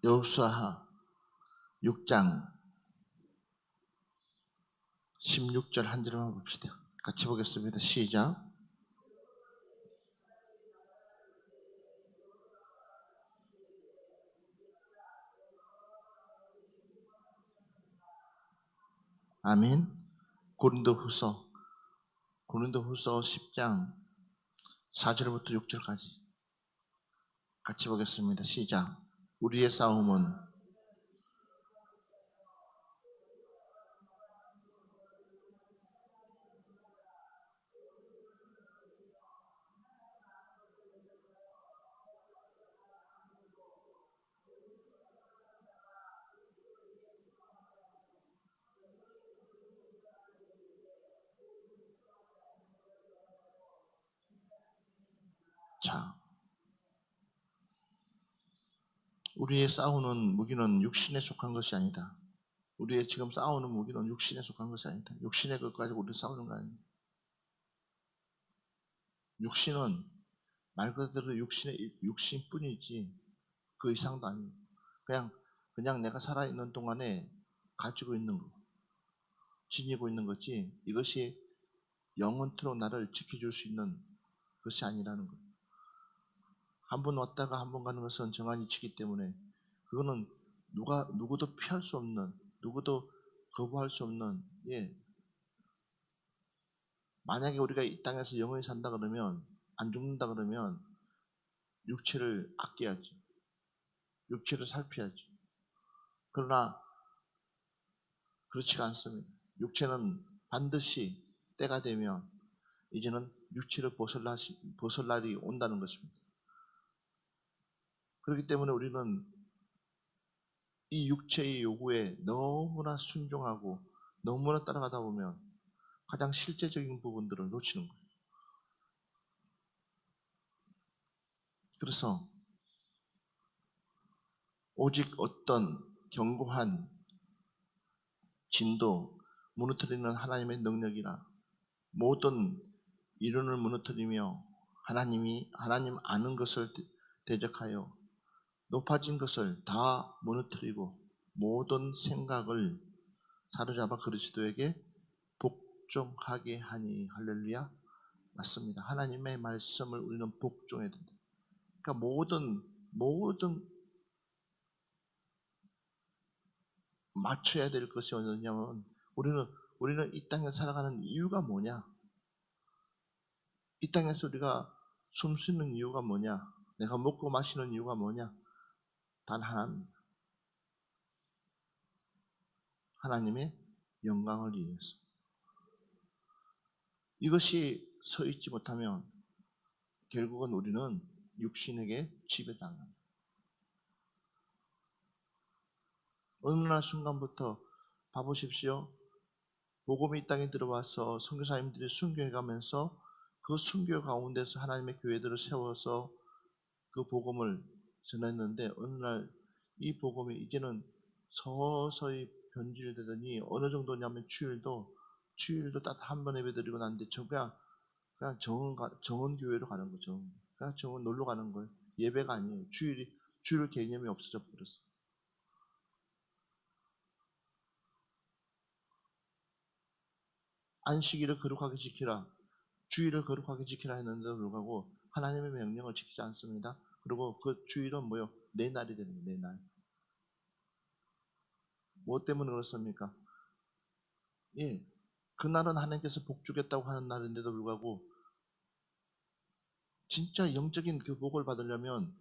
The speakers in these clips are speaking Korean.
여호수아 6장 16절 한 절만 봅시다. 같이 보겠습니다. 시작. 아멘. 고린도후서 10장 4절부터 6절까지 같이 보겠습니다. 시작. 우리의 싸움은 우리의 싸우는 무기는 육신에 속한 것이 아니다. 우리의 지금 싸우는 무기는 육신에 속한 것이 아니다. 육신의 것 가지고 우리 싸우는 거 아닙니다. 육신은 말 그대로 육신뿐이지 그 이상도 아니고 그냥 내가 살아있는 동안에 가지고 있는 거, 지니고 있는 거지 이것이 영원토록 나를 지켜줄 수 있는 것이 아니라는 거예요. 한 번 왔다가 한 번 가는 것은 정한이치기 때문에 그거는 누구도 피할 수 없는, 누구도 거부할 수 없는, 만약에 우리가 이 땅에서 영원히 산다 그러면, 안 죽는다 그러면 육체를 아껴야지, 육체를 살펴야지. 그러나 그렇지가 않습니다. 육체는 반드시 때가 되면 이제는 육체를 벗을 날이 온다는 것입니다. 그렇기 때문에 우리는 이 육체의 요구에 너무나 순종하고 너무나 따라가다 보면 가장 실제적인 부분들을 놓치는 거예요. 그래서 오직 어떤 견고한 진도, 무너뜨리는 하나님의 능력이라 모든 이론을 무너뜨리며 하나님 아는 것을 대적하여 높아진 것을 다 무너뜨리고 모든 생각을 사로잡아 그리스도에게 복종하게 하니. 할렐루야. 맞습니다. 하나님의 말씀을 우리는 복종해야 된다. 그러니까 모든 맞춰야 될 것이 어디냐면 우리는 이 땅에 살아가는 이유가 뭐냐? 이 땅에서 우리가 숨 쉬는 이유가 뭐냐? 내가 먹고 마시는 이유가 뭐냐? 단 하나입니다. 하나님의 영광을 위해서. 이것이 서 있지 못하면 결국은 우리는 육신에게 지배당합니다. 어느 날 순간부터 봐보십시오. 복음이 이 땅에 들어와서 선교사님들이 순교해가면서 그 순교 가운데서 하나님의 교회들을 세워서 그 복음을 전했는데 어느 날 이 복음이 이제는 서서히 변질되더니 어느 정도냐면 주일도 딱 한 번 예배 드리고 났는데 그냥 정원 교회로 가는 거죠. 그냥 정원 놀러 가는 거예요. 예배가 아니에요. 주일 개념이 없어져 버렸어요. 안식일을 거룩하게 지키라, 주일을 거룩하게 지키라 했는데도 불구하고 하나님의 명령을 지키지 않습니다. 그리고 그 주일은 뭐요? 내 날이 되는 거예요. 내 날. 뭐 때문에 그렇습니까? 그날은 하나님께서 복 주겠다고 하는 날인데도 불구하고 진짜 영적인 그 복을 받으려면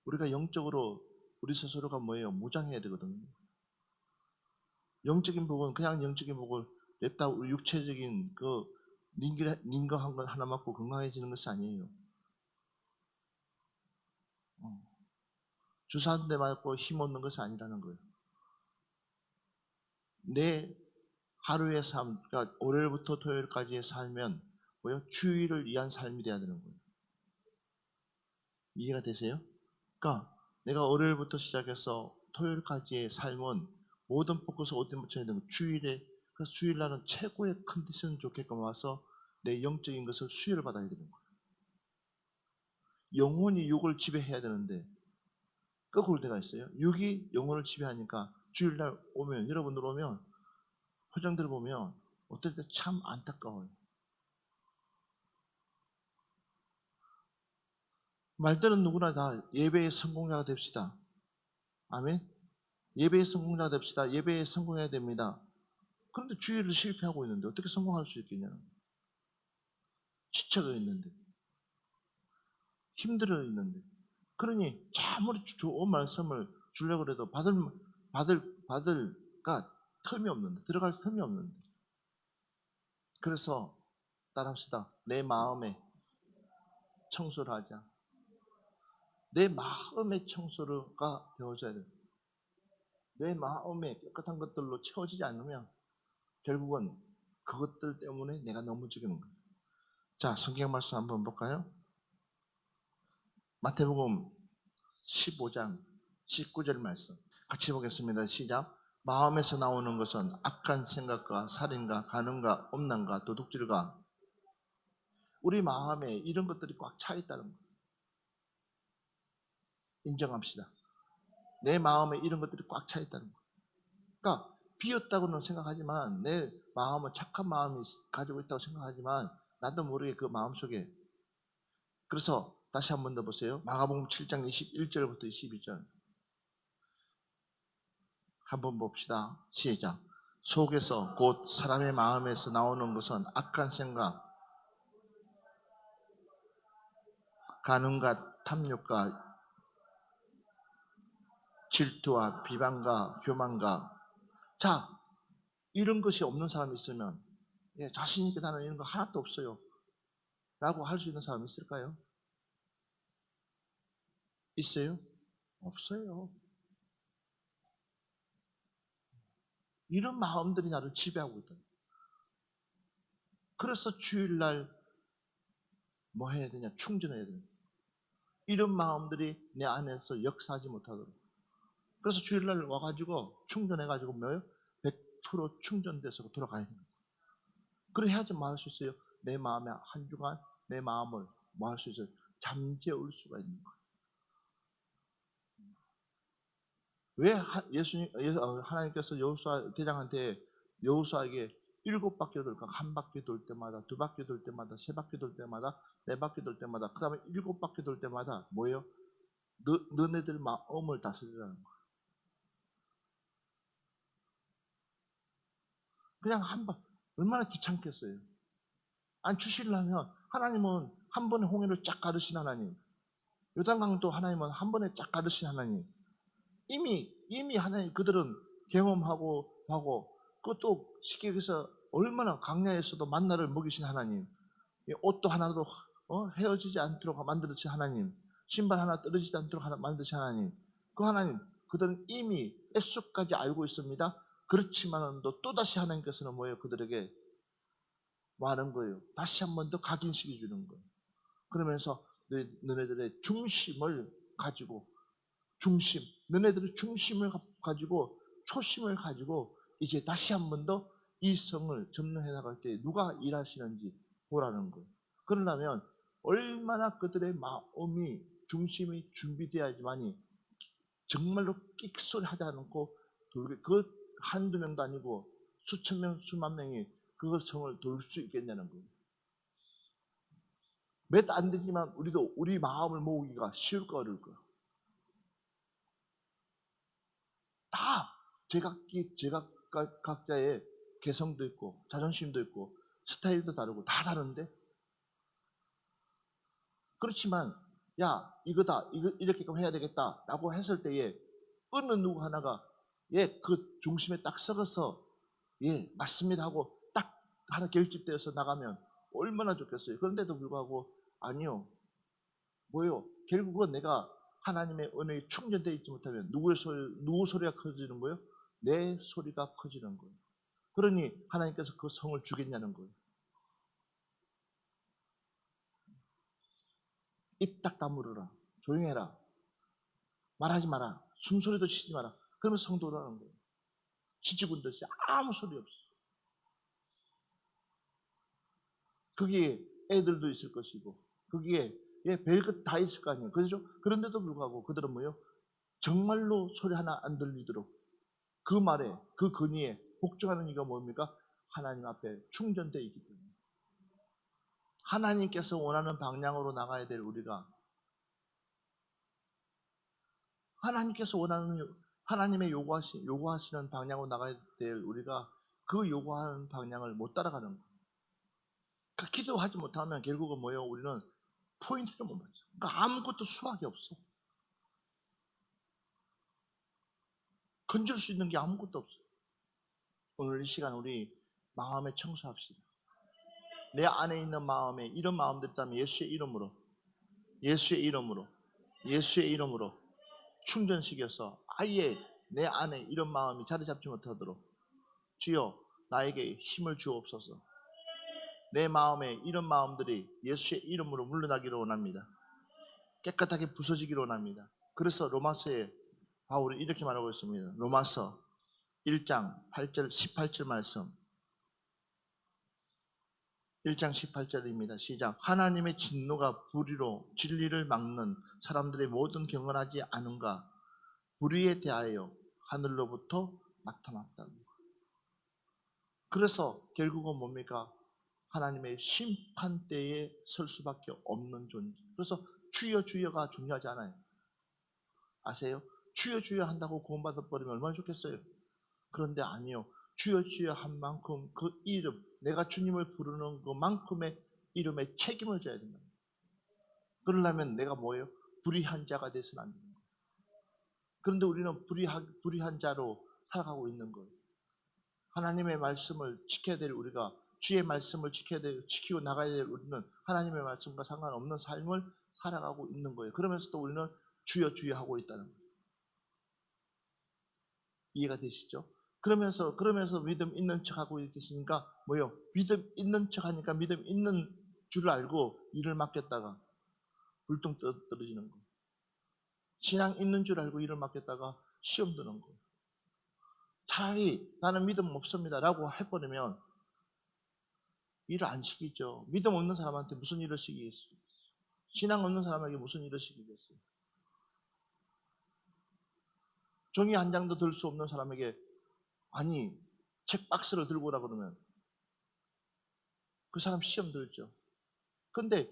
우리가 영적으로 우리 스스로가 뭐예요? 무장해야 되거든요. 영적인 복은 그냥 영적인 복을 냅다 우리 육체적인 그 닌거한 건 하나 맞고 건강해지는 것이 아니에요. 주사 한 대 맞고 힘 얻는 것이 아니라는 거예요. 내 하루의 삶, 그러니까 월요일부터 토요일까지의 삶은 뭐예요? 주일을 위한 삶이 돼야 되는 거예요. 이해가 되세요? 그러니까 내가 월요일부터 시작해서 토요일까지의 삶은 모든 포커스 어디에 맞춰야 되는 거예요? 주일에. 그래서 주일날은 최고의 컨디션 좋게끔 와서 내 영적인 것을 수혈을 받아야 되는 거예요. 영혼이 육을 지배해야 되는데, 거꾸로 때가 있어요. 육이 영혼을 지배하니까 주일날 오면, 여러분들 오면 표정들 보면 어떨 때 참 안타까워요. 말들은 누구나 다 예배의 성공자가 됩시다. 아멘. 예배의 성공자가 됩시다. 예배에 성공해야 됩니다. 그런데 주일을 실패하고 있는데 어떻게 성공할 수 있겠냐는 거예요. 지쳐가 있는데, 힘들어 있는데. 그러니 아무리 좋은 말씀을 주려고 해도 받을가 틈이 없는데, 들어갈 틈이 없는데. 그래서 따라합시다. 내 마음에 청소를 하자. 내 마음의 청소가 되어져야 돼. 내 마음에 깨끗한 것들로 채워지지 않으면 결국은 그것들 때문에 내가 넘어지는 거예요. 자, 성경 말씀 한번 볼까요? 마태복음 15장 19절 말씀 같이 보겠습니다. 시작. 마음에서 나오는 것은 악한 생각과 살인과 간음과 음란과 도둑질과, 우리 마음에 이런 것들이 꽉 차 있다는 거예요. 인정합시다. 내 마음에 이런 것들이 꽉 차 있다는 거예요. 그러니까 비었다고는 생각하지만, 내 마음은 착한 마음이 가지고 있다고 생각하지만 나도 모르게 그 마음속에. 그래서 다시 한 번 더 보세요. 마가복음 7장 21절부터 22절 한번 봅시다. 시작. 속에서 곧 사람의 마음에서 나오는 것은 악한 생각, 간음과 탐욕과 질투와 비방과 교만과. 자, 이런 것이 없는 사람이 있으면, 자신 있게 나는 이런 거 하나도 없어요 라고 할 수 있는 사람이 있을까요? 있어요? 없어요. 이런 마음들이 나를 지배하고 있다. 그래서 주일날 뭐 해야 되냐? 충전해야 되냐? 이런 마음들이 내 안에서 역사하지 못하도록. 그래서 주일날 와가지고 충전해가지고 뭐예요? 100% 충전돼서 돌아가야 됩니다. 그래야지 뭐 할 수 있어요? 내 마음에 한 주간 내 마음을 뭐 할 수 있어요? 잠재울 수가 있는 거예요. 왜 하나님께서 여호수아 대장한테, 여호수아에게 7바퀴 돌까? 한 바퀴 돌 때마다, 2바퀴 돌 때마다, 3바퀴 돌 때마다, 4바퀴 돌 때마다, 그 다음에 7바퀴 돌 때마다 뭐예요? 너네들 마음을 다스리라는 거예요. 그냥 한 번, 얼마나 귀찮겠어요. 안 주시려면, 하나님은 한 번에 홍해를 쫙 가르신 하나님, 요단강도 하나님은 한 번에 쫙 가르신 하나님. 이미 하나님 그들은 경험하고 하고, 그것도 쉽게 얘기해서 얼마나 강야에서도 만나를 먹이신 하나님, 옷도 하나도 헤어지지 않도록 만들어주신 하나님, 신발 하나 떨어지지 않도록 만드신 하나님, 그 하나님, 그들은 이미 애수까지 알고 있습니다. 그렇지만은 또다시 하나님께서는 뭐예요? 그들에게 뭐 하는 거예요? 다시 한 번 더 각인시켜 주는 거예요. 그러면서 너네들의 중심을 가지고, 너네들의 중심을 가지고, 초심을 가지고 이제 다시 한 번 더 이 성을 점령해 나갈 때 누가 일하시는지 보라는 거예요. 그러려면 얼마나 그들의 마음이, 중심이 준비되어야지만이 정말로 끽소리 하지 않고 그 한두 명도 아니고 수천 명, 수만 명이 그 성을 돌 수 있겠냐는 거예요. 몇 안 되지만 우리도 우리 마음을 모으기가 쉬울까 어려울까? 다 각자의 개성도 있고 자존심도 있고 스타일도 다르고 다 다른데, 그렇지만 야 이거다, 이거 이렇게 해야 되겠다 라고 했을 때에 어느 누구 하나가 그 중심에 딱 썩어서 맞습니다 하고 딱 하나 결집되어서 나가면 얼마나 좋겠어요. 그런데도 불구하고 아니요, 뭐요? 결국은 내가 하나님의 은혜에 충전되어 있지 못하면 누구 소리가 커지는 거예요? 내 소리가 커지는 거예요. 그러니 하나님께서 그 성을 주겠냐는 거예요. 입 딱 다물어라. 조용해라. 말하지 마라. 숨소리도 치지 마라. 그러면 성도 오라는 거예요. 지지군 듯이 아무 소리 없어. 거기에 애들도 있을 것이고 거기에 별것 다 있을 거 아니에요. 그렇죠? 그런데도 불구하고 그들은 뭐예요? 정말로 소리 하나 안 들리도록 그 말에, 그 근위에 복종하는 이유가 뭡니까? 하나님 앞에 충전되어 있기 때문에. 하나님께서 원하는 방향으로 나가야 될 우리가, 하나님께서 원하는, 하나님의 요구하시는 방향으로 나가야 될 우리가 그 요구하는 방향을 못 따라가는 거예요. 그 기도하지 못하면 결국은 뭐예요? 우리는 포인트를 못 맞죠. 그러니까 아무것도 수확이 없어. 건질 수 있는 게 아무것도 없어. 오늘 이 시간 우리 마음에 청소합시다. 내 안에 있는 마음에 이런 마음들이 있다면 예수의 이름으로, 예수의 이름으로, 예수의 이름으로 충전시켜서 아예 내 안에 이런 마음이 자리 잡지 못하도록 주여 나에게 힘을 주옵소서. 내 마음에 이런 마음들이 예수의 이름으로 물러나기를 원합니다. 깨끗하게 부서지기를 원합니다. 그래서 로마서에 바울이 이렇게 말하고 있습니다. 로마서 1장 8절 18절 말씀, 1장 18절입니다. 시작. 하나님의 진노가 불의로 진리를 막는 사람들의 모든 경건하지 않은가 불의에 대하여 하늘로부터 나타났다. 그래서 결국은 뭡니까? 하나님의 심판대에 설 수밖에 없는 존재. 그래서 주여 주여가 중요하지 않아요. 아세요? 주여 주여 한다고 구원받아 버리면 얼마나 좋겠어요. 그런데 아니요. 주여 주여 한 만큼 그 이름, 내가 주님을 부르는 그만큼의 이름에 책임을 져야 된다. 그러려면 내가 뭐예요? 불의한 자가 돼서는 안 됩니다. 그런데 우리는 불의한 자로 살아가고 있는 거예요. 하나님의 말씀을 지켜야 될 우리가, 주의 말씀을 지키고 나가야 될 우리는 하나님의 말씀과 상관없는 삶을 살아가고 있는 거예요. 그러면서도 우리는 주여 주여 하고 있다는 거예요. 이해가 되시죠? 그러면서 믿음 있는 척 하고 계시니까 뭐요? 믿음 있는 척 하니까 믿음 있는 줄 알고 일을 맡겼다가 불똥 떨어지는 거. 신앙 있는 줄 알고 일을 맡겼다가 시험 드는 거. 차라리 나는 믿음 없습니다 라고 해버리면 일을 안 시키죠. 믿음 없는 사람한테 무슨 일을 시키겠어요? 신앙 없는 사람에게 무슨 일을 시키겠어요? 종이 한 장도 들 수 없는 사람에게 아니 책 박스를 들고 오라 그러면 그 사람 시험 들죠. 근데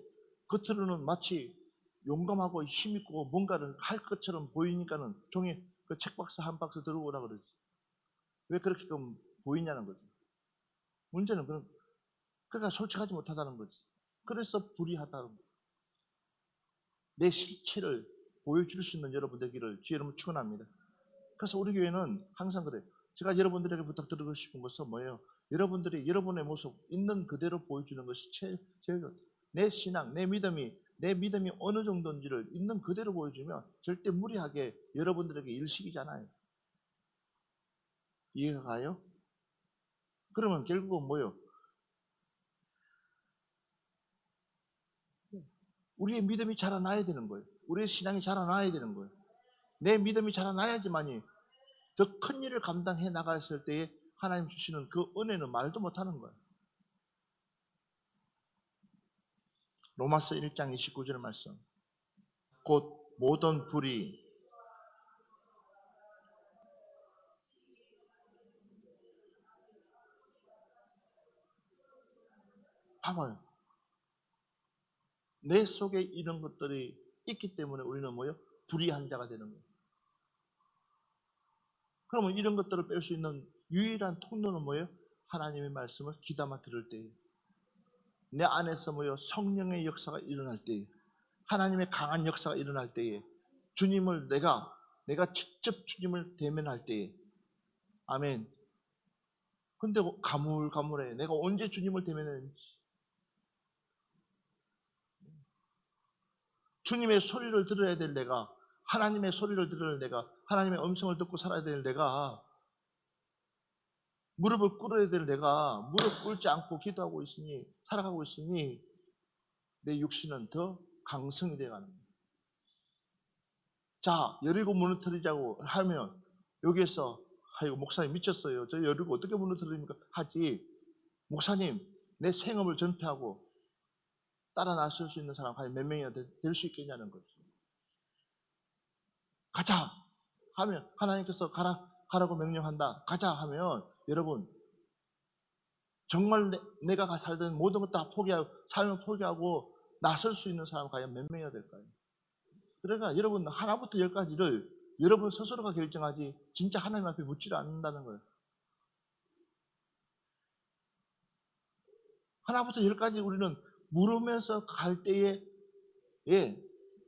겉으로는 마치 용감하고 힘있고 뭔가를 할 것처럼 보이니까는 종이 그 책 박스 한 박스 들고 오라 그러지. 왜 그렇게 보이냐는 거죠. 문제는 그러니까 솔직하지 못하다는 거지. 그래서 불의하다는 거죠. 내 실체를 보여줄 수 있는 여러분 되기를 주의 이름으로 축원합니다. 그래서 우리 교회는 항상 그래요. 제가 여러분들에게 부탁드리고 싶은 것은 뭐예요? 여러분들이 여러분의 모습 있는 그대로 보여주는 것이 제일 좋아요. 내 신앙, 내 믿음이 어느 정도인지를 있는 그대로 보여주면 절대 무리하게 여러분들에게 일시키잖아요. 이해가 가요? 그러면 결국은 뭐예요? 우리의 믿음이 자라나야 되는 거예요. 우리의 신앙이 자라나야 되는 거예요. 내 믿음이 자라나야지만이 더 큰 일을 감당해 나갔을 때에 하나님 주시는 그 은혜는 말도 못하는 거예요. 로마서 1장 29절 말씀. 곧 모든 불의 봐봐요. 내 속에 이런 것들이 있기 때문에 우리는 뭐예요? 불의한 자가 되는 거예요. 그러면 이런 것들을 뺄 수 있는 유일한 통로는 뭐예요? 하나님의 말씀을 귀담아 들을 때에 내 안에서 뭐예요? 성령의 역사가 일어날 때에 하나님의 강한 역사가 일어날 때에 주님을 내가 직접 주님을 대면할 때에 아멘. 근데 가물가물해. 내가 언제 주님을 대면했는지 주님의 소리를 들어야 될 내가 하나님의 소리를 들을 내가 하나님의 음성을 듣고 살아야 될 내가 무릎을 꿇어야 될 내가 무릎 꿇지 않고 기도하고 있으니 살아가고 있으니 내 육신은 더 강성이 돼가는 거예요. 자, 여리고 무너뜨리자고 하면 여기에서 아이고 목사님 미쳤어요. 저 여리고 어떻게 무너뜨립니까? 하지. 목사님 내 생업을 전폐하고 따라 나설 수 있는 사람 과연 몇 명이나 될 수 있겠냐는 거죠. 가자. 하면 하나님께서 가라고 명령한다. 가자 하면 여러분 정말 내가 살던 모든 것 다 포기하고 삶을 포기하고 나설 수 있는 사람 과연 몇 명이나 될까요? 그러니까 여러분 하나부터 열까지를 여러분 스스로가 결정하지 진짜 하나님 앞에 묻지를 않는다는 거예요. 하나부터 열까지 우리는 물으면서 갈 때에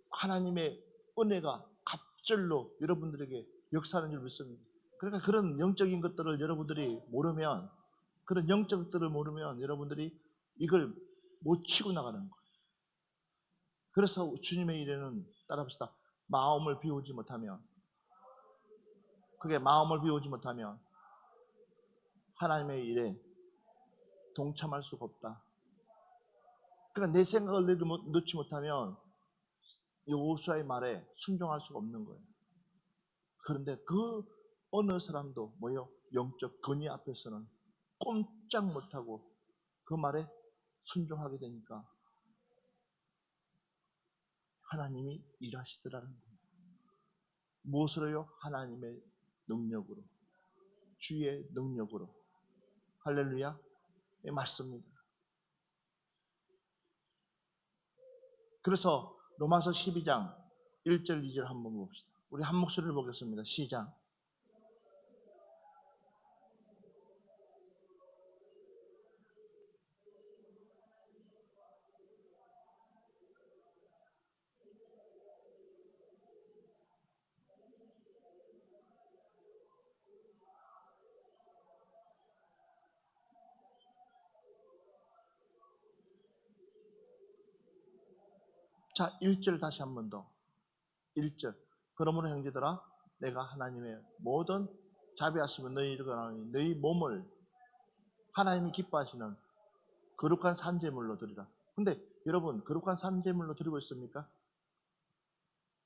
하나님의 은혜가 갑절로 여러분들에게 역사하는 줄 믿습니다. 그러니까 그런 영적인 것들을 여러분들이 모르면 그런 영적 것들을 모르면 여러분들이 이걸 못 치고 나가는 거예요. 그래서 주님의 일에는 따라합시다. 마음을 비우지 못하면 그게 마음을 비우지 못하면 하나님의 일에 동참할 수가 없다. 그러니까 내 생각을 넣지 못하면 여호수아의 말에 순종할 수가 없는 거예요. 그런데 그 어느 사람도 뭐요? 영적 건의 앞에서는 꼼짝 못하고 그 말에 순종하게 되니까 하나님이 일하시더라는 거예요. 무엇으로요? 하나님의 능력으로, 주의 능력으로. 할렐루야. 예, 맞습니다. 그래서 로마서 12장 1절 2절 한번 봅시다. 우리 한 목소리를 보겠습니다. 시작. 자, 1절 다시 한 번 더. 1절. 그러므로 형제들아 내가 하나님의 모든 자비하시면 너희를 권하니 너희 몸을 하나님이 기뻐하시는 거룩한 산제물로 드리라. 근데 여러분 거룩한 산제물로 드리고 있습니까?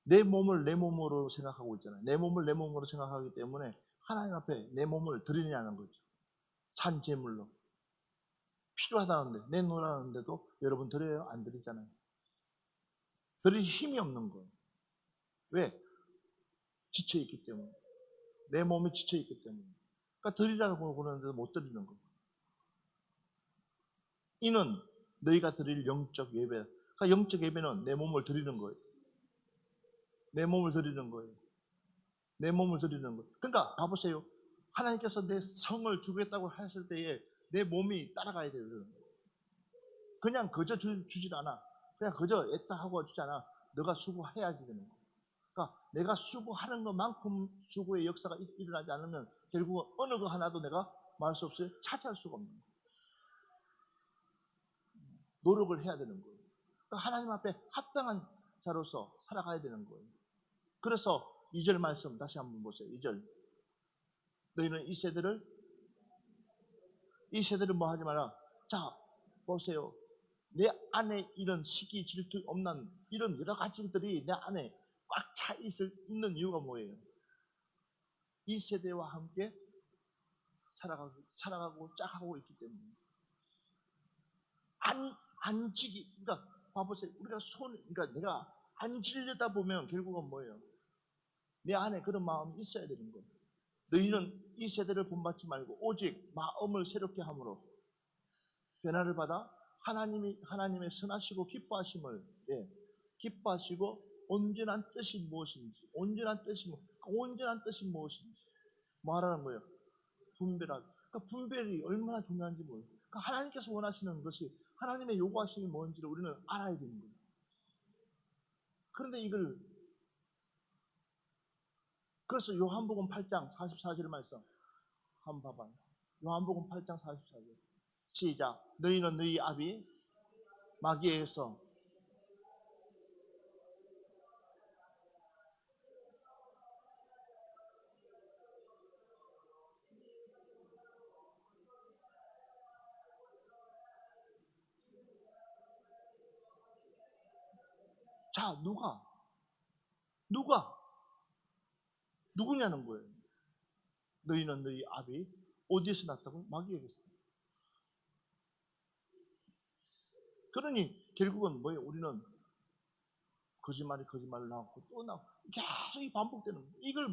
내 몸을 내 몸으로 생각하고 있잖아요. 내 몸을 내 몸으로 생각하기 때문에 하나님 앞에 내 몸을 드리냐는 거죠. 산제물로. 필요하다는데 내놓으라는데도 여러분 드려요? 안 드리잖아요. 드릴 힘이 없는 거예요. 왜? 지쳐있기 때문에. 내 몸이 지쳐있기 때문에. 그러니까 드리라고 그러는데도 못 드리는 거예요. 이는 너희가 드릴 영적 예배. 그러니까 영적 예배는 내 몸을 드리는 거예요. 내 몸을 드리는 거예요. 내 몸을 드리는 거예요. 그러니까 봐보세요. 하나님께서 내 성을 주겠다고 했을 때에 내 몸이 따라가야 돼요. 그냥 그저 주질 않아. 그냥 그저 애따 하고 주지 않아. 너가 수고해야지 되는 거예요. 그러니까 내가 수고하는 것만큼 수고의 역사가 일어나지 않으면 결국은 어느 거 하나도 내가 말할 수 없어요. 차지할 수가 없는 거예요. 노력을 해야 되는 거예요. 그러니까 하나님 앞에 합당한 자로서 살아가야 되는 거예요. 그래서 2절 말씀 다시 한번 보세요. 2절. 너희는 이 세대를 뭐 하지 마라. 자, 보세요. 내 안에 이런 시기, 질투, 엄난 이런 여러 가지들이 내 안에 꽉 차 있는 이유가 뭐예요? 이 세대와 함께 살아가고 짝하고 있기 때문에. 안 지기, 그러니까 봐보세요. 우리가 그러니까 내가 안 지려다 보면 결국은 뭐예요? 내 안에 그런 마음이 있어야 되는 거예요. 너희는 이 세대를 본받지 말고 오직 마음을 새롭게 함으로 변화를 받아 하나님의 선하시고 기뻐하심을 기뻐하시고 온전한 뜻이 무엇인지 온전한 뜻이 무엇인지 뭐 하라는 거예요? 분별하고. 그러니까 분별이 얼마나 중요한지 모르요. 그러니까 하나님께서 원하시는 것이 하나님의 요구하시는 뭔지를 우리는 알아야 되는 거예요. 그런데 이걸 그래서 요한복음 8장 44절 말씀 한번 봐봐요. 요한복음 8장 44절 시작. 너희는 너희 아비 마귀에게서 자 누구냐는 거예요. 너희는 너희 아비 어디에서 났다고? 마귀에게서. 그러니 결국은 뭐예요? 우리는 거짓말을 낳고 또 낳고 계속 이 반복되는 거예요. 이걸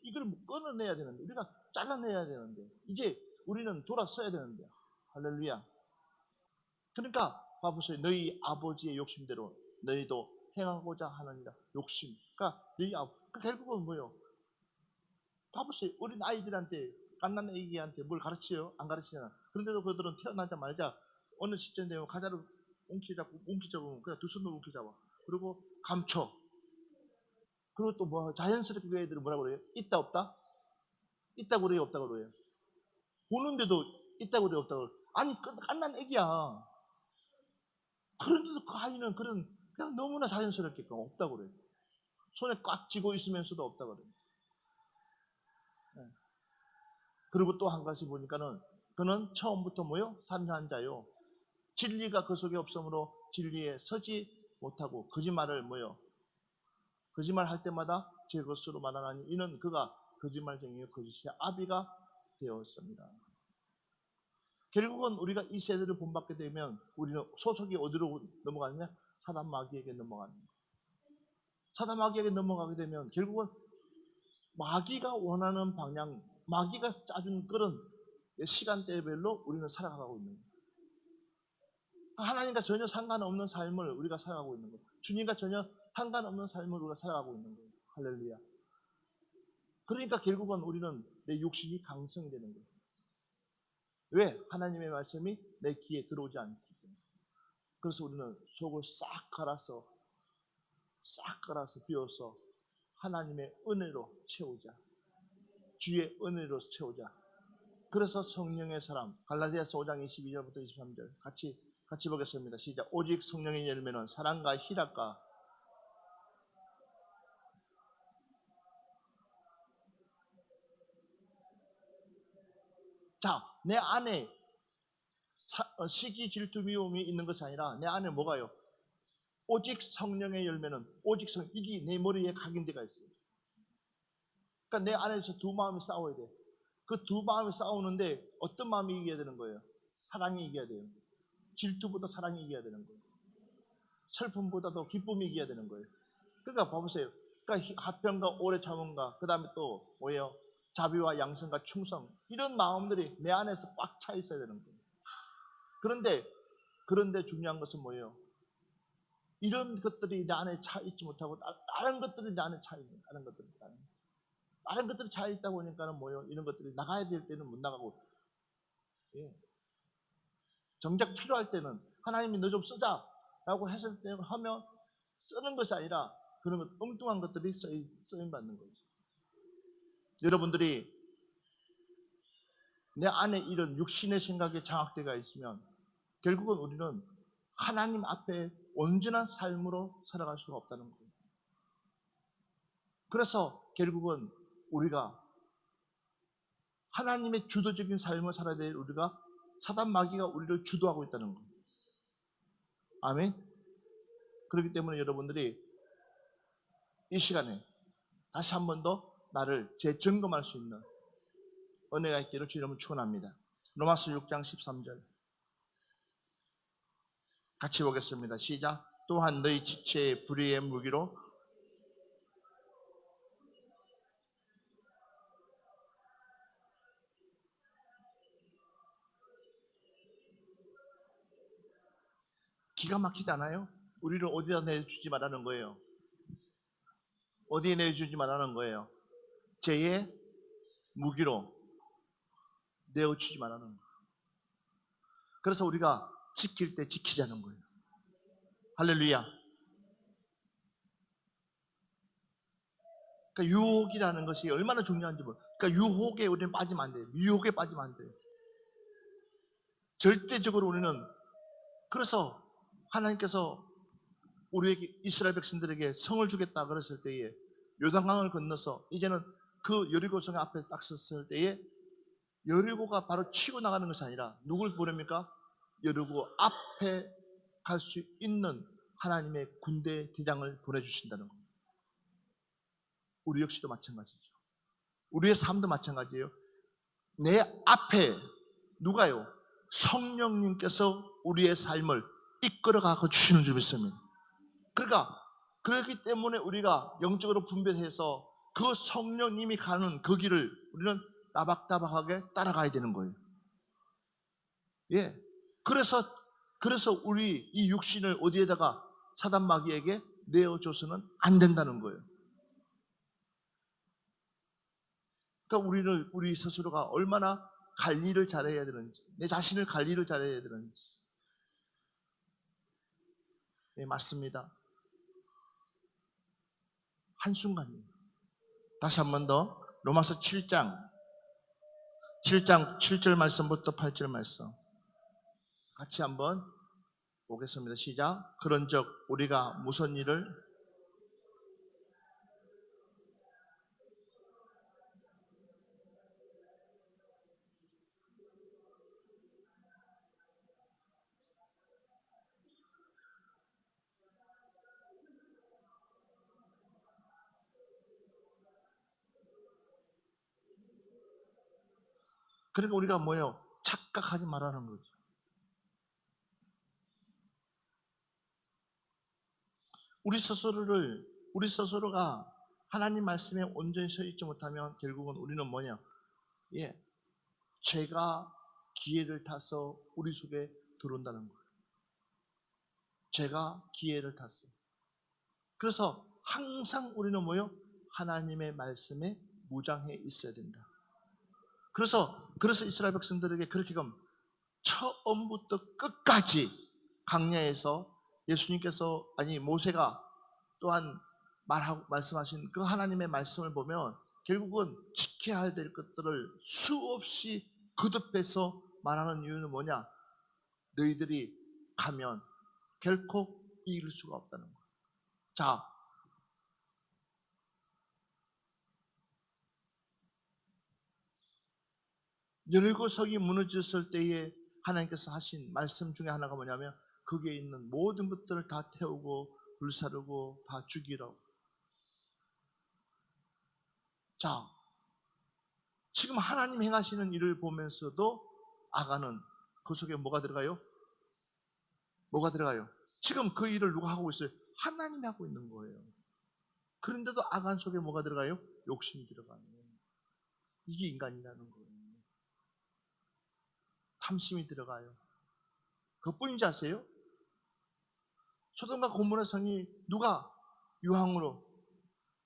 이걸 끊어내야 되는데, 우리가 잘라내야 되는데, 이제 우리는 돌아서야 되는데. 할렐루야. 그러니까 봐보세요. 너희 아버지의 욕심대로 너희도 행하고자 하느니라. 욕심. 그러니까 그러니까 결국은 뭐예요? 봐보세요. 어린 아이들한테, 갓난 애기한테 뭘 가르쳐요? 안 가르치잖아. 그런데도 그들은 태어나자마자 어느 시점 되면 가자를 움켜잡으면 그냥 두 손으로 움켜잡아. 그리고 감춰. 그리고 또 뭐 자연스럽게 그 애들은 뭐라고 그래요? 있다 없다? 있다고 그래요? 없다고 그래요? 보는데도 있다고 그래요? 없다고 그래요? 아니 갓난 애기야. 그런데도 그 아이는 그냥 너무나 자연스럽게 없다고 그래요. 손에 꽉 쥐고 있으면서도 없다고 그래요. 네. 그리고 또 한 가지 보니까는 그는 처음부터 뭐요? 산한 자요. 진리가 그 속에 없으므로 진리에 서지 못하고 거짓말을 뭐요? 거짓말 할 때마다 제 것으로 말하나니 이는 그가 거짓말쟁이요 거짓의 아비가 되었습니다. 결국은 우리가 이 세대를 본받게 되면 우리는 소속이 어디로 넘어가느냐? 사단 마귀에게 넘어가는 거예요. 사단 마귀에게 넘어가게 되면 결국은 마귀가 원하는 방향, 마귀가 짜준 그런 시간대별로 우리는 살아가고 있는 거예요. 하나님과 전혀 상관없는 삶을 우리가 살아가고 있는 거예요. 주님과 전혀 상관없는 삶을 우리가 살아가고 있는 거예요. 할렐루야. 그러니까 결국은 우리는 내 욕심이 강성이 되는 거예요. 왜? 하나님의 말씀이 내 귀에 들어오지 않기 때문에. 그래서 우리는 속을 싹 갈아서 비워서 하나님의 은혜로 채우자. 주의 은혜로 채우자. 그래서 성령의 사람, 갈라디아서 5장 22절부터 23절 같이 보겠습니다. 시작. 오직 성령의 열매는 사랑과 희락과 내 안에 시기, 질투, 미움이 있는 것이 아니라 내 안에 뭐가요? 오직 성령의 열매는 이게 내 머리에 각인되어 있어요. 그러니까 내 안에서 두 마음이 싸워야 돼. 그 두 마음이 싸우는데 어떤 마음이 이겨야 되는 거예요? 사랑이 이겨야 돼요. 질투보다 사랑이 이겨야 되는 거예요. 슬픔보다도 기쁨이 이겨야 되는 거예요. 그러니까 봐보세요. 그러니까 화평과 오래 참음과 그 다음에 또 뭐예요? 자비와 양선과 충성, 이런 마음들이 내 안에서 꽉 차 있어야 되는 거예요. 그런데 중요한 것은 뭐예요? 이런 것들이 내 안에 차 있지 못하고 다른 것들이 내 안에 차 있는, 다른 것들이 차 있다 보니까는 뭐예요? 이런 것들이 나가야 될 때는 못 나가고, 예. 정작 필요할 때는 하나님이 너 좀 쓰자라고 했을 때 하면 쓰는 것이 아니라 그런 것, 엉뚱한 것들이 쓰임 받는 거죠. 여러분들이 내 안에 이런 육신의 생각에 장악되어 있으면 결국은 우리는 하나님 앞에 온전한 삶으로 살아갈 수가 없다는 거예요. 그래서 결국은 우리가 하나님의 주도적인 삶을 살아야 될 우리가 사단 마귀가 우리를 주도하고 있다는 거예요. 아멘. 그렇기 때문에 여러분들이 이 시간에 다시 한 번 더 나를 재점검할 수 있는 은혜가 있기를 주님을 축원합니다. 로마서 6장 13절 같이 보겠습니다. 시작. 또한 너희 지체의 불의의 무기로 기가 막히지 않아요? 우리를 어디다 내주지 말라는 거예요? 어디에 내주지 말라는 거예요? 죄의 무기로 내어주지 말라는 거예요. 그래서 우리가 지킬 때 지키자는 거예요. 할렐루야. 그러니까 유혹이라는 것이 얼마나 중요한지 몰라요. 그러니까 유혹에 우리는 빠지면 안 돼요. 유혹에 빠지면 안 돼요. 절대적으로 우리는, 그래서 하나님께서 우리에게 이스라엘 백성들에게 성을 주겠다 그랬을 때에 요단강을 건너서 이제는 그 여리고성 앞에 딱 섰을 때에 여리고가 바로 치고 나가는 것이 아니라 누굴 보냅니까? 여리고 앞에 갈 수 있는 하나님의 군대 대장을 보내주신다는 겁니다. 우리 역시도 마찬가지죠. 우리의 삶도 마찬가지예요. 내 앞에 누가요? 성령님께서 우리의 삶을 이끌어가고 주시는 줄 믿습니다. 그러니까 그렇기 때문에 우리가 영적으로 분별해서 그 성령님이 가는 그 길을 우리는 따박따박하게 따라가야 되는 거예요. 예. 그래서 우리 이 육신을 어디에다가 사단 마귀에게 내어줘서는 안 된다는 거예요. 그러니까 우리 스스로가 얼마나 관리를 잘해야 되는지, 내 자신을 관리를 잘해야 되는지. 예, 맞습니다. 한순간이에요. 다시 한 번 더 로마서 7장 7절 말씀부터 8절 말씀 같이 한번 보겠습니다. 시작. 그런즉 우리가 무슨 일을 그러니까 우리가 뭐예요? 착각하지 말라는 거죠. 우리 스스로가 하나님 말씀에 온전히 서 있지 못하면 결국은 우리는 뭐냐? 예, 죄가 기회를 타서 우리 속에 들어온다는 거예요. 죄가 기회를 탔어요. 그래서 항상 우리는 뭐요? 하나님의 말씀에 무장해 있어야 된다. 그래서 이스라엘 백성들에게 그렇게 처음부터 끝까지 광야에서 예수님께서 모세가 또한 말씀하신 그 하나님의 말씀을 보면 결국은 지켜야 될 것들을 수없이 거듭해서 말하는 이유는 뭐냐? 너희들이 가면 결코 이길 수가 없다는 거예요. 자, 여리고성이 무너졌을 때에 하나님께서 하신 말씀 중에 하나가 뭐냐면 거기에 있는 모든 것들을 다 태우고 불사르고 다 죽이라고. 자, 지금 하나님 행하시는 일을 보면서도 아간은 그 속에 뭐가 들어가요? 뭐가 들어가요? 지금 그 일을 누가 하고 있어요? 하나님이 하고 있는 거예요. 그런데도 아간 속에 뭐가 들어가요? 욕심이 들어가요. 이게 인간이라는 거예요. 탐심이 들어가요. 그것뿐인지 아세요? 소돔과 고모라 성이 누가 유황으로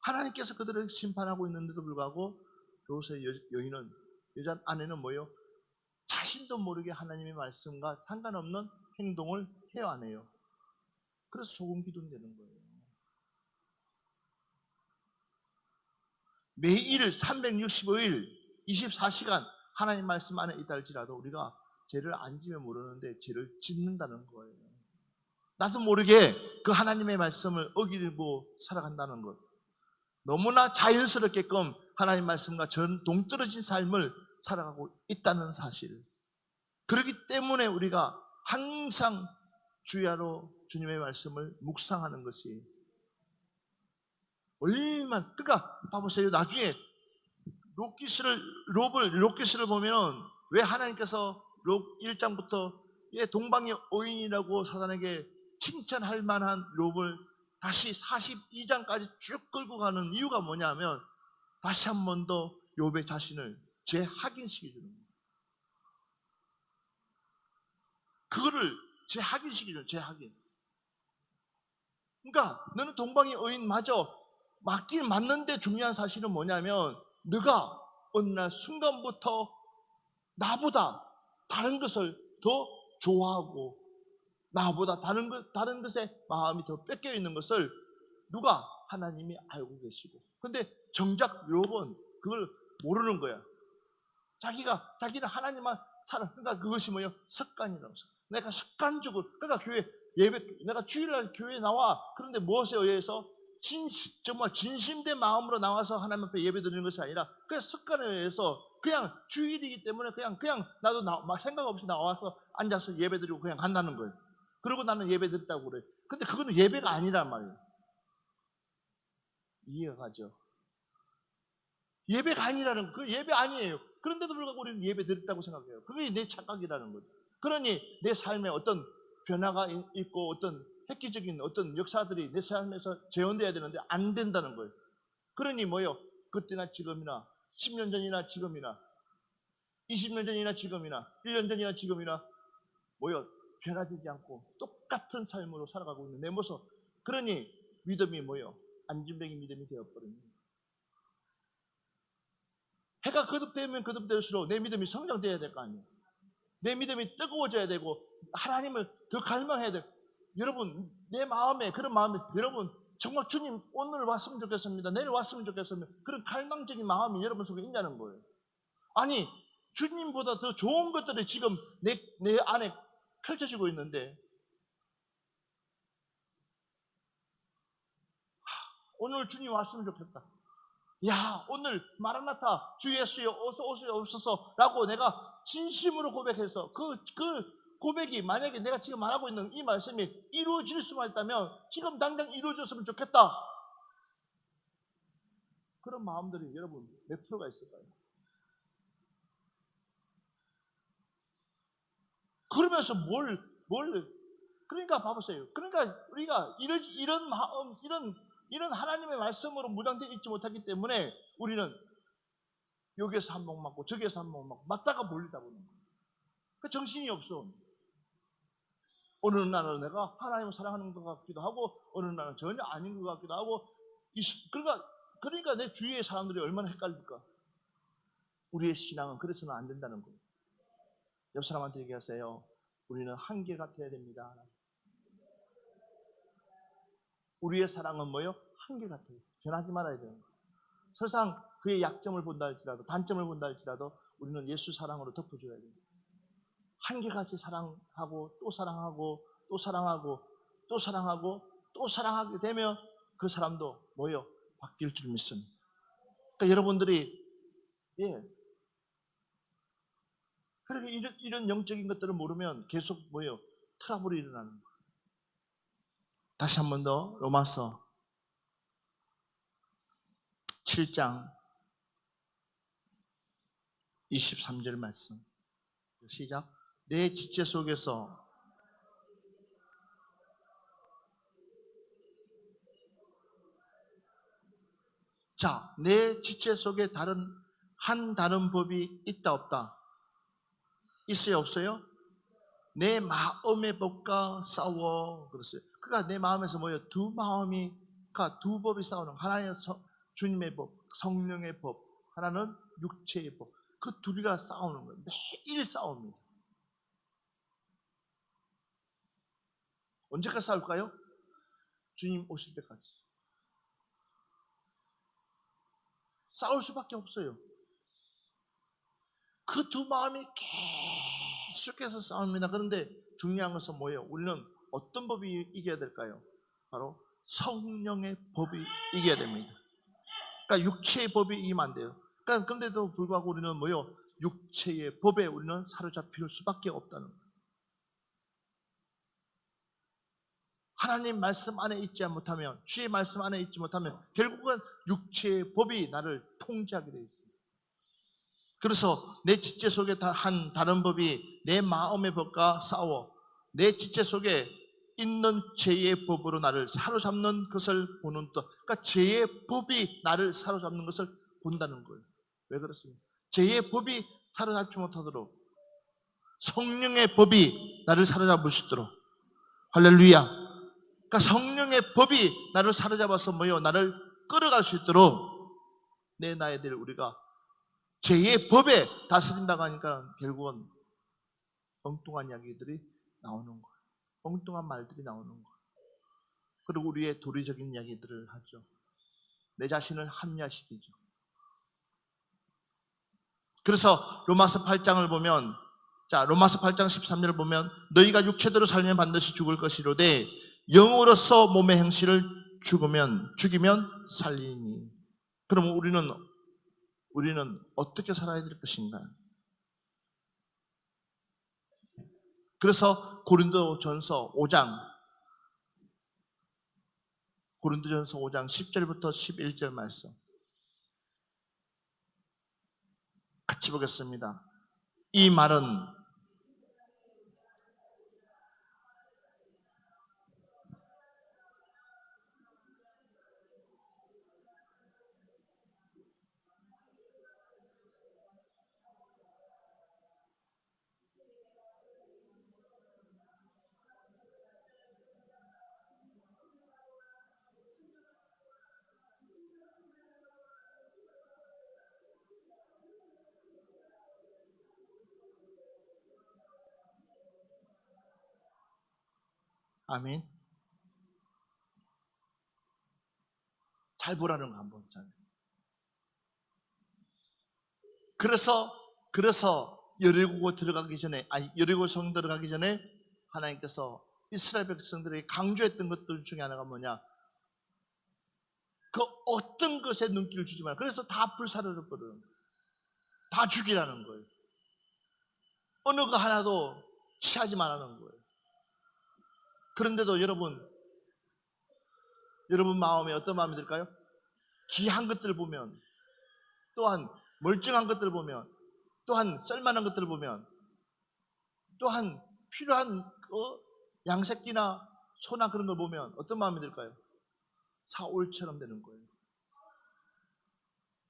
하나님께서 그들을 심판하고 있는데도 불구하고 롯의 여인은 여자 아내는 뭐예요? 자신도 모르게 하나님의 말씀과 상관없는 행동을 해야 하네요. 그래서 소금 기둥 되는 거예요. 매일 365일 24시간 하나님 말씀 안에 있다 할지라도 우리가 죄를 안 지면 모르는데 죄를 짓는다는 거예요. 나도 모르게 그 하나님의 말씀을 어기고 살아간다는 것. 너무나 자연스럽게끔 하나님 말씀과 동떨어진 삶을 살아가고 있다는 사실. 그렇기 때문에 우리가 항상 주야로 주님의 말씀을 묵상하는 것이 얼마나, 그러니까 봐보세요. 나중에 롯기스를 보면은 왜 하나님께서 롯 1장부터 동방의 어인이라고 사단에게 칭찬할 만한 롯을 다시 42장까지 쭉 끌고 가는 이유가 뭐냐면 다시 한 번 더 욥의 자신을 재확인시켜주는 거예요. 그거를 재확인시켜줘요. 재확인. 그러니까 너는 동방의 어인 맞아. 맞긴 맞는데 중요한 사실은 뭐냐면 너가 어느 날 순간부터 나보다 다른 것을 더 좋아하고 나보다 다른 것에 마음이 더 뺏겨 있는 것을 누가? 하나님이 알고 계시고. 근데 정작 욥은 그걸 모르는 거야. 자기는 하나님만 살아. 그러니까 그것이 뭐예요? 습관이라고. 내가 습관적으로, 그러니까 내가 주일날 교회에 나와. 그런데 무엇에 의해서 정말 진심된 마음으로 나와서 하나님 앞에 예배 드리는 것이 아니라 그냥 습관에 의해서 그냥 주일이기 때문에 그냥 나도 생각 없이 나와서 앉아서 예배 드리고 그냥 간다는 거예요. 그리고 나는 예배 드렸다고 그래. 근데 그거는 예배가 아니란 말이에요. 이해가 가죠? 예배가 아니라는 그 예배 아니에요. 그런데도 불구하고 우리는 예배 드렸다고 생각해요. 그게 내 착각이라는 거죠. 그러니 내 삶에 어떤 변화가 있고 어떤 획기적인 어떤 역사들이 내 삶에서 재현돼야 되는데 안 된다는 거예요. 그러니 뭐요? 그때나 지금이나 10년 전이나 지금이나 20년 전이나 지금이나 1년 전이나 지금이나 뭐요? 변화되지 않고 똑같은 삶으로 살아가고 있는 내 모습. 그러니 믿음이 뭐요? 안진뱅이 믿음이 되어버립니다. 해가 거듭되면 거듭될수록 내 믿음이 성장돼야 될 거 아니에요. 내 믿음이 뜨거워져야 되고 하나님을 더 갈망해야 돼요. 여러분 내 마음에 그런 마음이 여러분 정말 주님 오늘 왔으면 좋겠습니다. 내일 왔으면 좋겠습니다. 그런 갈망적인 마음이 여러분 속에 있냐는 거예요. 아니 주님보다 더 좋은 것들이 지금 내 안에 펼쳐지고 있는데 오늘 주님 왔으면 좋겠다. 야 오늘 마라나타 주 예수여 어서 오시옵소서 라고 내가 진심으로 고백해서 그 고백이 만약에 내가 지금 말하고 있는 이 말씀이 이루어질 수만 있다면 지금 당장 이루어졌으면 좋겠다. 그런 마음들이 여러분 몇 프로가 있을까요? 그러면서 그러니까 봐보세요. 그러니까 우리가 이런 마음, 이런 하나님의 말씀으로 무장되어 있지 못하기 때문에 우리는 여기에서 한 몫 맞고 저기에서 한 몫 맞고 맞다가 몰리다 보는 거예요. 그 정신이 없어. 어느 날은 내가 하나님을 사랑하는 것 같기도 하고 어느 날은 전혀 아닌 것 같기도 하고 그러니까 내 주위의 사람들이 얼마나 헷갈릴까. 우리의 신앙은 그래서는 안 된다는 거예요. 옆 사람한테 얘기하세요. 우리는 한계 같아야 됩니다. 우리의 사랑은 뭐요? 한계 같아요. 변하지 말아야 되는 거예요. 설상 그의 약점을 본다 할지라도 단점을 본다 할지라도 우리는 예수 사랑으로 덮어줘야 돼요. 한계같이 사랑하고 또 사랑하고 또 사랑하고 또 사랑하고 또 사랑하게 되면 그 사람도 뭐요? 바뀔 줄 믿습니다. 그러니까 여러분들이 그렇게 이런 영적인 것들을 모르면 계속 뭐요? 트러블이 일어나는 거예요. 다시 한 번 더 로마서 7장 23절 말씀 시작. 내 지체 속에서 내 지체 속에 다른 법이 있다 없다? 있어요 없어요? 내 마음의 법과 싸워 그랬어요. 그러니까 내 마음에서 뭐예요? 두 법이 싸우는 거예요. 하나는 주님의 법, 성령의 법, 하나는 육체의 법. 그 둘이가 싸우는 거예요. 매일 싸웁니다. 언제까지 싸울까요? 주님 오실 때까지. 싸울 수밖에 없어요. 그 두 마음이 계속해서 싸웁니다. 그런데 중요한 것은 뭐예요? 우리는 어떤 법이 이겨야 될까요? 바로 성령의 법이 이겨야 됩니다. 그러니까 육체의 법이 이기면 안 돼요. 그러니까 근데도 불구하고 우리는 뭐예요? 육체의 법에 우리는 사로잡힐 수밖에 없다는 거예요. 하나님 말씀 안에 있지 못하면, 주의 말씀 안에 있지 못하면 결국은 육체의 법이 나를 통제하게 되어 있습니다. 그래서 내 지체 속에 다른 법이 내 마음의 법과 싸워 내 지체 속에 있는 죄의 법으로 나를 사로잡는 것을 보는 것. 그러니까 죄의 법이 나를 사로잡는 것을 본다는 거예요. 왜 그렇습니까? 죄의 법이 사로잡지 못하도록 성령의 법이 나를 사로잡을 수 있도록. 할렐루야. 그러니까 성령의 법이 나를 사로잡아서 나를 끌어갈 수 있도록 나의 될 우리가 죄의 법에 다스린다고 하니까 결국은 엉뚱한 이야기들이 나오는 거예요. 엉뚱한 말들이 나오는 거예요. 그리고 우리의 도리적인 이야기들을 하죠. 내 자신을 합리화시키죠. 그래서 로마서 8장을 보면 로마서 8장 13절을 보면 너희가 육체대로 살면 반드시 죽을 것이로되 영으로서 몸의 행실을 죽이면 살리니. 그럼 우리는 어떻게 살아야 될 것인가? 그래서 고린도전서 5장 10절부터 11절 말씀 같이 보겠습니다. 이 말은 아멘. 잘 보라는 거 한번. 그래서 여리고 들어가기 전에, 여리고 성 들어가기 전에 하나님께서 이스라엘 백성들에게 강조했던 것들 중에 하나가 뭐냐? 그 어떤 것에 눈길을 주지 마라. 그래서 다 불사르를 버리는 거예요. 다 죽이라는 거예요. 어느 거 하나도 취하지 말라는 거예요. 그런데도 여러분 마음에 어떤 마음이 들까요? 귀한 것들을 보면, 또한 멀쩡한 것들을 보면, 또한 썰만한 것들을 보면, 또한 필요한 양새끼나 소나 그런 걸 보면 어떤 마음이 들까요? 사울처럼 되는 거예요.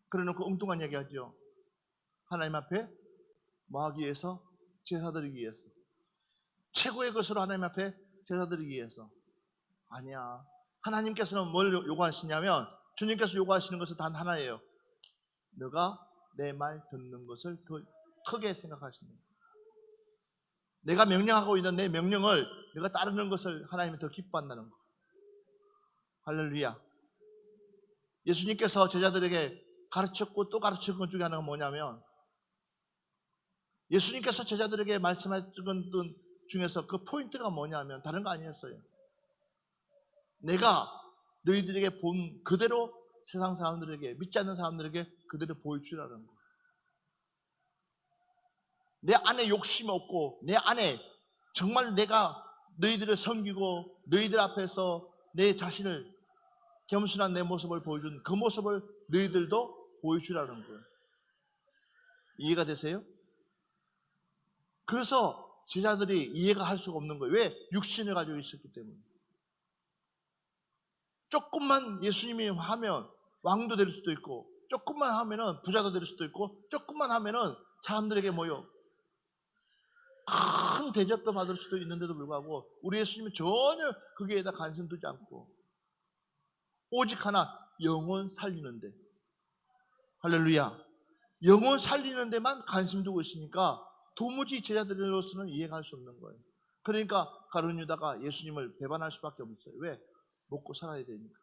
그래놓고 엉뚱한 얘기 하죠. 하나님 앞에 뭐 하기 위해서? 제사 드리기 위해서. 최고의 것으로 하나님 앞에 제사 드리기 위해서. 아니야. 하나님께서는 뭘 요구하시냐면, 주님께서 요구하시는 것은 단 하나예요. 너가 내 말 듣는 것을 더 크게 생각하시는 거예요. 내가 명령하고 있는 내 명령을 내가 따르는 것을 하나님이 더 기뻐한다는 거예요. 할렐루야. 예수님께서 제자들에게 가르쳤고 또 가르친 것 중에 하나가 뭐냐면, 예수님께서 제자들에게 말씀하신 것 중에서 그 포인트가 뭐냐면 다른 거 아니었어요. 내가 너희들에게 본 그대로 세상 사람들에게, 믿지 않는 사람들에게 그대로 보여주라는 거예요. 내 안에 욕심이 없고, 내 안에 정말 내가 너희들을 섬기고 너희들 앞에서 내 자신을, 겸손한 내 모습을 보여준 그 모습을 너희들도 보여주라는 거예요. 이해가 되세요? 그래서 제자들이 이해가 할 수가 없는 거예요. 왜? 육신을 가지고 있었기 때문에. 조금만 예수님이 하면 왕도 될 수도 있고, 조금만 하면은 부자도 될 수도 있고, 조금만 하면은 사람들에게 큰 대접도 받을 수도 있는데도 불구하고 우리 예수님은 전혀 거기에다 관심 두지 않고 오직 하나, 영혼 살리는데. 할렐루야. 영혼 살리는 데만 관심 두고 있으니까 도무지 제자들로서는 이해가 할 수 없는 거예요. 그러니까 가룟 유다가 예수님을 배반할 수밖에 없어요. 왜? 먹고 살아야 되니까.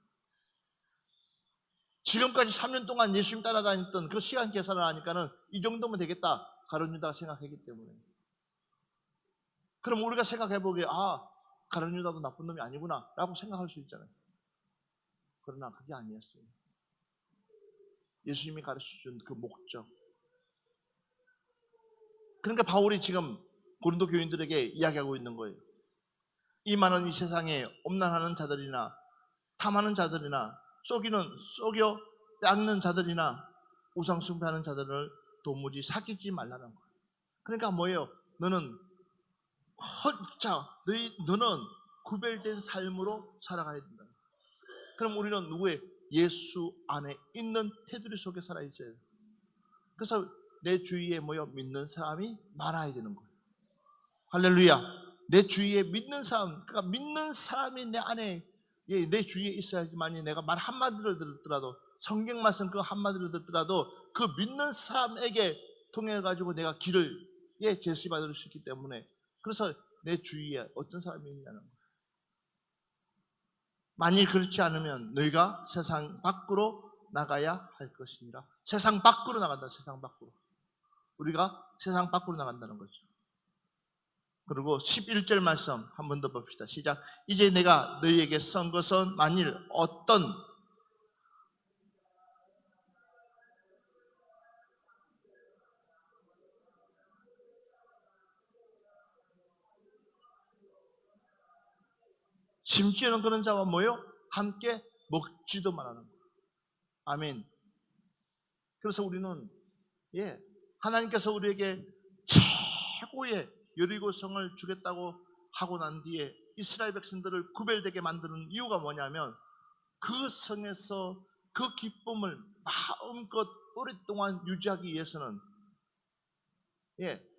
지금까지 3년 동안 예수님 따라다녔던 그 시간 계산을 하니까는 이 정도면 되겠다, 가룟 유다가 생각했기 때문에. 그럼 우리가 생각해보기에 가룟 유다도 나쁜 놈이 아니구나 라고 생각할 수 있잖아요. 그러나 그게 아니었어요. 예수님이 가르쳐준 그 목적. 그러니까 바울이 지금 고린도 교인들에게 이야기하고 있는 거예요. 이 많은 이 세상에 엄난하는 자들이나 탐하는 자들이나 속여 닦는 자들이나 우상 숭배하는 자들을 도무지 사귀지 말라는 거예요. 그러니까 뭐예요? 너는 구별된 삶으로 살아가야 된다. 그럼 우리는 누구의? 예수 안에 있는 테두리 속에 살아 있어야 돼요. 그래서 내 주위에 믿는 사람이 많아야 되는 거예요. 할렐루야. 내 주위에 믿는 사람, 그러니까 믿는 사람이 내 안에, 내 주위에 있어야지만이 내가 말 한마디를 듣더라도, 성경 말씀 그 한마디를 듣더라도 그 믿는 사람에게 통해 가지고 내가 길을 제시받을 수 있기 때문에, 그래서 내 주위에 어떤 사람이 있냐는 거예요. 만일 그렇지 않으면 너희가 세상 밖으로 나가야 할 것이니라. 세상 밖으로 나간다. 세상 밖으로. 우리가 세상 밖으로 나간다는 거죠. 그리고 11절 말씀 한 번 더 봅시다. 시작. 이제 내가 너희에게 쓴 것은 만일 어떤 심지어는 그런 자와 함께 먹지도 말하는 거예요. 아멘. 그래서 우리는 하나님께서 우리에게 최고의 여리고성을 주겠다고 하고 난 뒤에 이스라엘 백성들을 구별되게 만드는 이유가 뭐냐면, 그 성에서 그 기쁨을 마음껏 오랫동안 유지하기 위해서는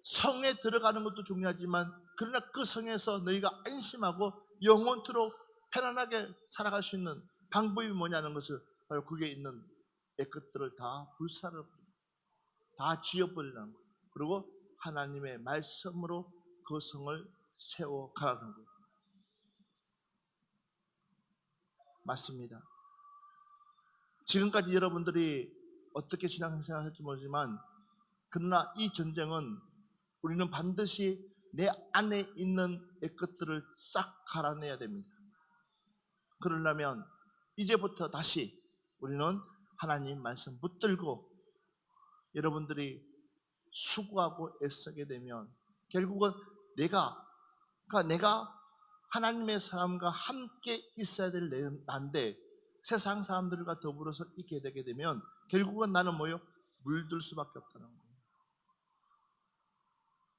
성에 들어가는 것도 중요하지만, 그러나 그 성에서 너희가 안심하고 영원토록 편안하게 살아갈 수 있는 방법이 뭐냐는 것을, 바로 그게 있는 것들을 다 불사를, 다 지어버리라는 거예요. 그리고 하나님의 말씀으로 그 성을 세워가라는 거예요. 맞습니다. 지금까지 여러분들이 어떻게 신앙생활을 할지 모르지만 그러나 이 전쟁은 우리는 반드시 내 안에 있는 것들을 싹 갈아내야 됩니다. 그러려면 이제부터 다시 우리는 하나님 말씀 붙들고 여러분들이 수고하고 애쓰게 되면 결국은 내가 하나님의 사람과 함께 있어야 될 난데 세상 사람들과 더불어서 있게 되게 되면 결국은 나는 뭐요? 물들 수밖에 없다는 거예요.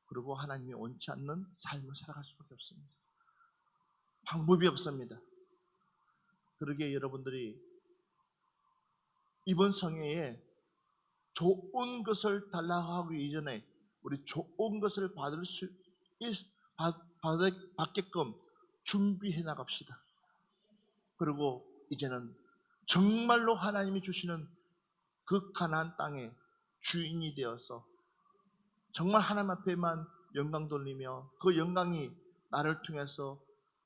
그리고 하나님이 원치 않는 삶을 살아갈 수밖에 없습니다. 방법이 없습니다. 그러기에 여러분들이 이번 성회에 좋은 것을 달라고 하기 이전에 우리 좋은 것을 받게끔 준비해 나갑시다. 그리고 이제는 정말로 하나님이 주시는 그 가나안 땅의 주인이 되어서 정말 하나님 앞에만 영광 돌리며 그 영광이 나를 통해서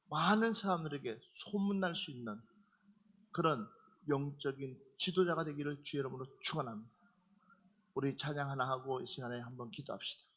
많은 사람들에게 소문날 수 있는 그런 영적인 지도자가 되기를 주의 이름으로 축원합니다. 우리 찬양 하나 하고 이 시간에 한번 기도합시다.